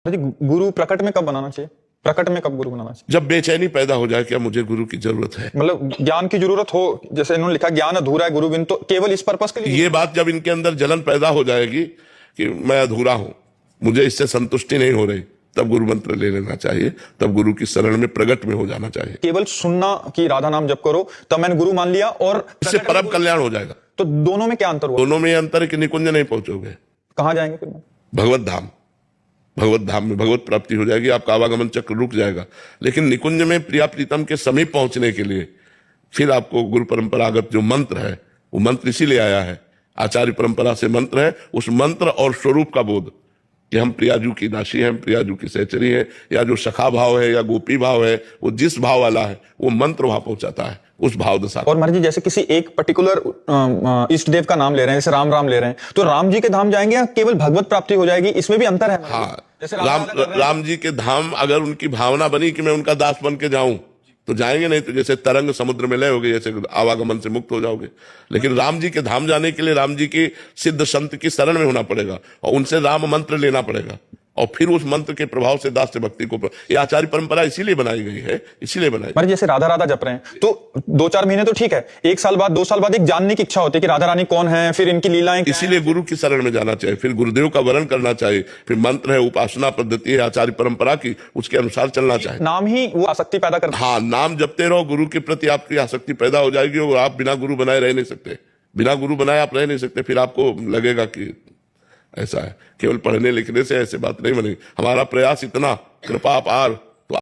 जी, गुरु प्रकट में कब बनाना चाहिए? प्रकट में कब गुरु बनाना चाहिए? जब बेचैनी पैदा हो जाए, क्या मुझे गुरु की जरूरत है। मतलब ज्ञान की जरूरत हो, जैसे इन्होंने लिखा ज्ञान अधूरा है गुरु बिन, तो केवल इस पर्पस के लिए ये बात जब इनके अंदर जलन पैदा हो जाएगी कि मैं अधूरा हूं, मुझे इससे संतुष्टि नहीं हो रही, तब गुरु मंत्र ले लेना चाहिए, तब गुरु की शरण में प्रगट में हो जाना चाहिए। केवल सुनना कि राधा नाम जप करो तब मैंने गुरु मान लिया और इससे परम कल्याण हो जाएगा। तो दोनों में क्या अंतर हुआ? दोनों में ये अंतर है कि निकुंज नहीं पहुंचोगे, कहां जाएंगे फिर? भगवत धाम। भगवत धाम में भगवत प्राप्ति हो जाएगी, आपका आवागमन चक्र रुक जाएगा। लेकिन निकुंज में प्रिया प्रीतम के समीप पहुंचने के लिए फिर आपको गुरु परंपरागत जो मंत्र है, वो मंत्र इसीलिए आया है, आचार्य परंपरा से मंत्र है, उस मंत्र और स्वरूप का बोध कि हम प्रियाजू की दासी हैं, प्रियाजू की सहचरी है, या जो सखा भाव है या गोपी भाव है, वो जिस भाव वाला है वो मंत्र वहां पहुंचाता है, उस भाव दशा। और महाराज जी, जैसे किसी एक पर्टिकुलर इष्ट देव का नाम ले रहे हैं, जैसे राम राम ले रहे हैं, तो राम जी के धाम जाएंगे या केवल भगवत प्राप्ति हो जाएगी? इसमें भी अंतर है। हाँ, जैसे राम जी के धाम अगर उनकी भावना बनी कि मैं उनका दास बन के जाऊं तो जाएंगे, नहीं तो जैसे तरंग समुद्र में लय होगे, जैसे आवागमन से मुक्त हो जाओगे। लेकिन राम जी के धाम जाने के लिए राम जी की सिद्ध संत की शरण में होना पड़ेगा और उनसे राम मंत्र लेना पड़ेगा, और फिर उस मंत्र के प्रभाव से दास भक्ति को, ये आचार्य परंपरा इसीलिए बनाई गई है, इसीलिए बनाई। पर जैसे राधा राधा जप रहे हैं तो 2-4 महीने तो ठीक है, 1 साल बाद 2 साल बाद एक जानने की इच्छा होती है कि राधा रानी कौन है, फिर इनकी लीलाएं। इसीलिए गुरु की शरण में जाना चाहिए, फिर गुरुदेव का वरण करना चाहिए, फिर मंत्र है, उपासना पद्धति है आचार्य परंपरा की, उसके अनुसार चलना चाहिए। नाम ही वो आसक्ति पैदा करता है। हाँ, नाम जपते रहो, गुरु के प्रति आपकी आसक्ति पैदा हो जाएगी और आप बिना गुरु बनाए रह नहीं सकते। बिना गुरु बनाए आप रह नहीं सकते। फिर आपको लगेगा कि ऐसा है, केवल पढ़ने लिखने से ऐसे बात नहीं बनेगी। हमारा प्रयास इतना कृपा अपार